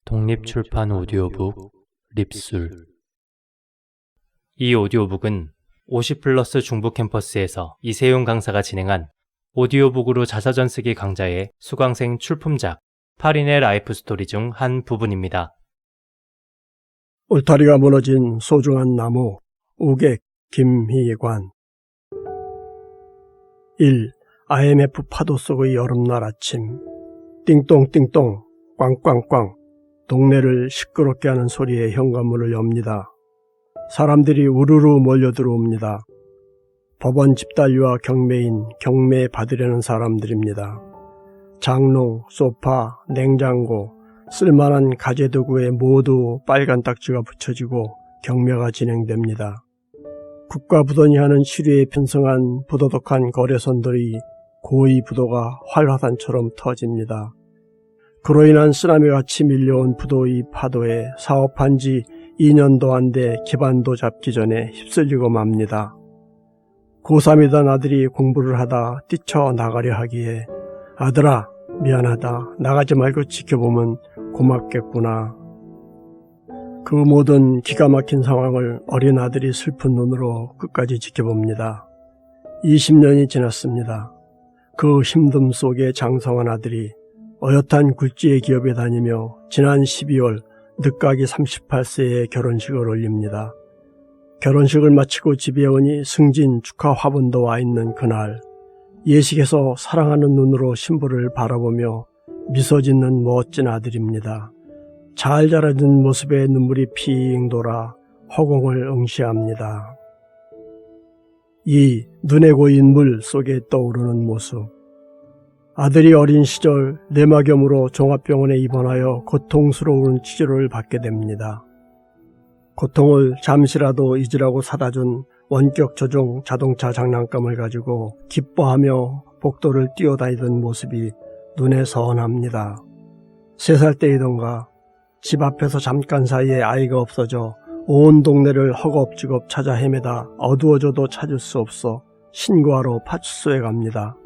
독립출판 오디오북 립술. 이 오디오북은 50+ 중부 캠퍼스에서 이세용 강사가 진행한 오디오북으로 자서전 쓰기 강좌의 수강생 출품작 파린의 라이프 스토리 중 한 부분입니다. 울타리가 무너진 소중한 나무 우객 김희관 1. IMF 파도 속의 여름날 아침 띵똥띵똥 꽝꽝꽝 동네를 시끄럽게 하는 소리에 현관문을 엽니다. 사람들이 우르르 몰려들어옵니다. 법원 집달리와 경매인, 경매 받으려는 사람들입니다. 장롱, 소파, 냉장고, 쓸만한 가재도구에 모두 빨간 딱지가 붙여지고 경매가 진행됩니다. 국가부도니 하는 시류에 편성한 부도덕한 거래선들이 고의 부도가 활화산처럼 터집니다. 그로 인한 쓰나미같이 밀려온 부도의 파도에 사업한 지 2년도 안 돼 기반도 잡기 전에 휩쓸리고 맙니다. 고3이던 아들이 공부를 하다 뛰쳐나가려 하기에 아들아 미안하다 나가지 말고 지켜보면 고맙겠구나. 그 모든 기가 막힌 상황을 어린 아들이 슬픈 눈으로 끝까지 지켜봅니다. 20년이 지났습니다. 그 힘듦 속에 장성한 아들이 어엿한 굴지의 기업에 다니며 지난 12월 늦가기 38세에 결혼식을 올립니다. 결혼식을 마치고 집에 오니 승진 축하 화분도 와 있는 그날 예식에서 사랑하는 눈으로 신부를 바라보며 미소 짓는 멋진 아들입니다. 잘 자라준 모습에 눈물이 핑 돌아 허공을 응시합니다. 2. 눈에 고인 물 속에 떠오르는 모습 아들이 어린 시절 뇌막염으로 종합병원에 입원하여 고통스러운 치료를 받게 됩니다. 고통을 잠시라도 잊으라고 사다준 원격 조종 자동차 장난감을 가지고 기뻐하며 복도를 뛰어다니던 모습이 눈에 선합니다. 3살 때이던가 집 앞에서 잠깐 사이에 아이가 없어져 온 동네를 허겁지겁 찾아 헤매다 어두워져도 찾을 수 없어 신고하러 파출소에 갑니다.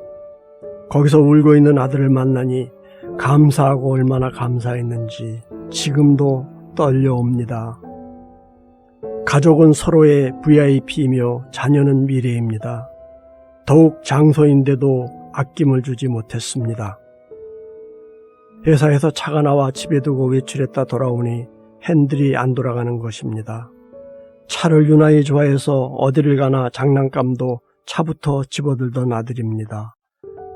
거기서 울고 있는 아들을 만나니 감사하고 얼마나 감사했는지 지금도 떨려옵니다. 가족은 서로의 VIP이며 자녀는 미래입니다. 더욱 장소인데도 아낌을 주지 못했습니다. 회사에서 차가 나와 집에 두고 외출했다 돌아오니 핸들이 안 돌아가는 것입니다. 차를 유난히 좋아해서 어디를 가나 장난감도 차부터 집어들던 아들입니다.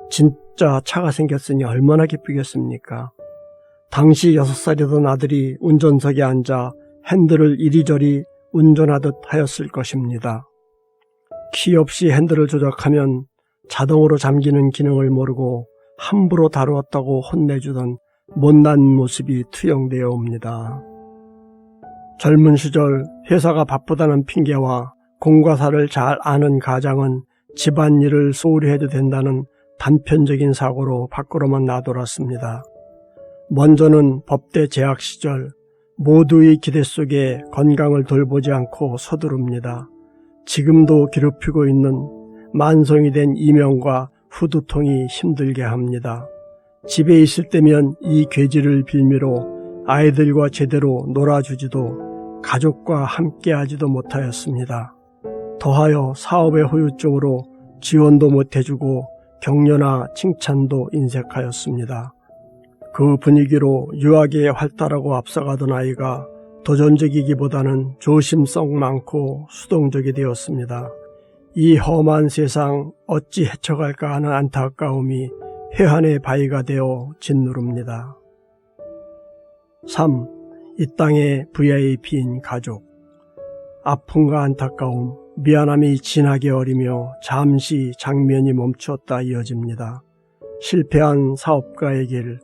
진짜 차가 생겼으니 얼마나 기쁘겠습니까? 당시 6살이던 아들이 운전석에 앉아 핸들을 이리저리 운전하듯 하였을 것입니다. 키 없이 핸들을 조작하면 자동으로 잠기는 기능을 모르고 함부로 다루었다고 혼내주던 못난 모습이 투영되어 옵니다. 젊은 시절 회사가 바쁘다는 핑계와 공과 사를 잘 아는 가장은 집안일을 소홀히 해도 된다는 단편적인 사고로 밖으로만 나돌았습니다. 먼저는 법대 재학 시절 모두의 기대 속에 건강을 돌보지 않고 서두릅니다. 지금도 괴롭히고 있는 만성이 된 이명과 후두통이 힘들게 합니다. 집에 있을 때면 이 괴지를 빌미로 아이들과 제대로 놀아주지도 가족과 함께하지도 못하였습니다. 더하여 사업의 후유증으로 지원도 못해주고 격려나 칭찬도 인색하였습니다. 그 분위기로 유하게 활달하고 앞서가던 아이가 도전적이기보다는 조심성 많고 수동적이 되었습니다. 이 험한 세상 어찌 헤쳐갈까 하는 안타까움이 회한의 바위가 되어 짓누릅니다. 3. 이 땅의 VIP인 가족 아픔과 안타까움, 미안함이 진하게 어리며 잠시 장면이 멈추었다 이어집니다. 실패한 사업가의 길,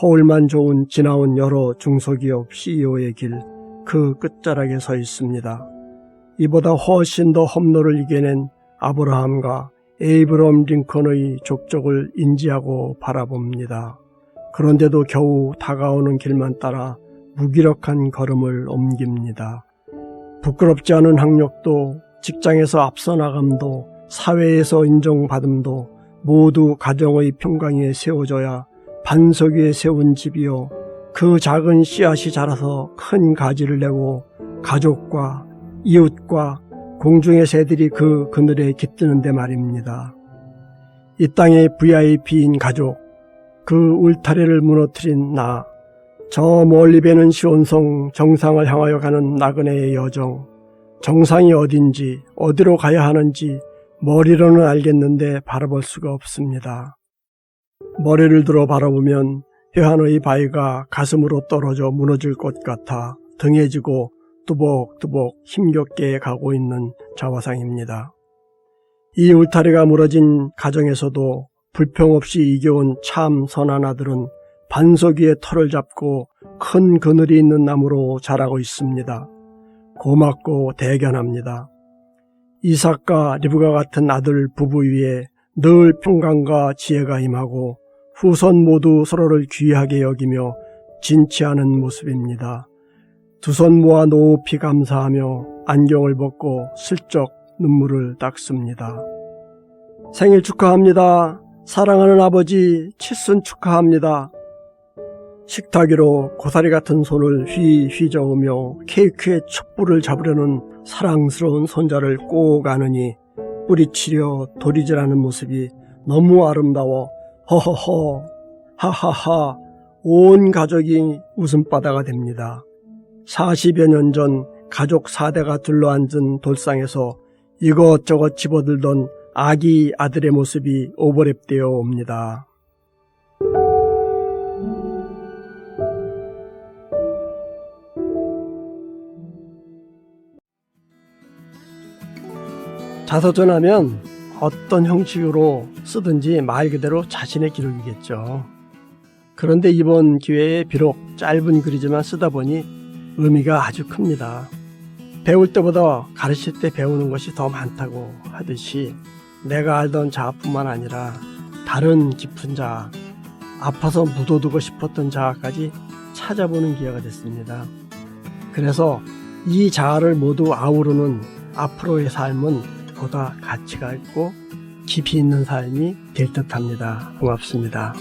허울만 좋은 지나온 여러 중소기업 CEO의 길, 그 끝자락에 서 있습니다. 이보다 훨씬 더 험로를 이겨낸 아브라함과 에이브럼 링컨의 족적을 인지하고 바라봅니다. 그런데도 겨우 다가오는 길만 따라 무기력한 걸음을 옮깁니다. 부끄럽지 않은 학력도 직장에서 앞서 나감도 사회에서 인정받음도 모두 가정의 평강 위에 세워져야 반석 위에 세운 집이요 그 작은 씨앗이 자라서 큰 가지를 내고 가족과 이웃과 공중의 새들이 그 그늘에 깃드는데 말입니다. 이 땅의 VIP인 가족, 그 울타리를 무너뜨린 나, 저 멀리 배는 시온성 정상을 향하여 가는 나그네의 여정, 정상이 어딘지 어디로 가야 하는지 머리로는 알겠는데 바라볼 수가 없습니다. 머리를 들어 바라보면 혀안의 바위가 가슴으로 떨어져 무너질 것 같아 등에 지고 뚜벅뚜벅 힘겹게 가고 있는 자화상입니다. 이 울타리가 무너진 가정에서도 불평 없이 이겨온 참 선한 아들은 반석 위에 털을 잡고 큰 그늘이 있는 나무로 자라고 있습니다. 고맙고 대견합니다. 이삭과 리브가 같은 아들 부부 위에 늘 평강과 지혜가 임하고 후손 모두 서로를 귀하게 여기며 진치하는 모습입니다. 두 손 모아 높이 감사하며 안경을 벗고 슬쩍 눈물을 닦습니다. 생일 축하합니다. 사랑하는 아버지 칠순 축하합니다. 식탁 위로 고사리 같은 손을 휘휘 저으며 케이크의 촛불을 잡으려는 사랑스러운 손자를 꼭 안으니 뿌리치려 도리질하는 모습이 너무 아름다워 허허허 하하하 온 가족이 웃음바다가 됩니다. 40여 년 전 가족 4대가 둘러앉은 돌상에서 이것저것 집어들던 아기 아들의 모습이 오버랩되어 옵니다. 자서전하면 어떤 형식으로 쓰든지 말 그대로 자신의 기록이겠죠. 그런데 이번 기회에 비록 짧은 글이지만 쓰다 보니 의미가 아주 큽니다. 배울 때보다 가르칠 때 배우는 것이 더 많다고 하듯이 내가 알던 자아뿐만 아니라 다른 깊은 자아, 아파서 묻어두고 싶었던 자아까지 찾아보는 기회가 됐습니다. 그래서 이 자아를 모두 아우르는 앞으로의 삶은 보다 가치가 있고 깊이 있는 삶이 될 듯합니다. 고맙습니다.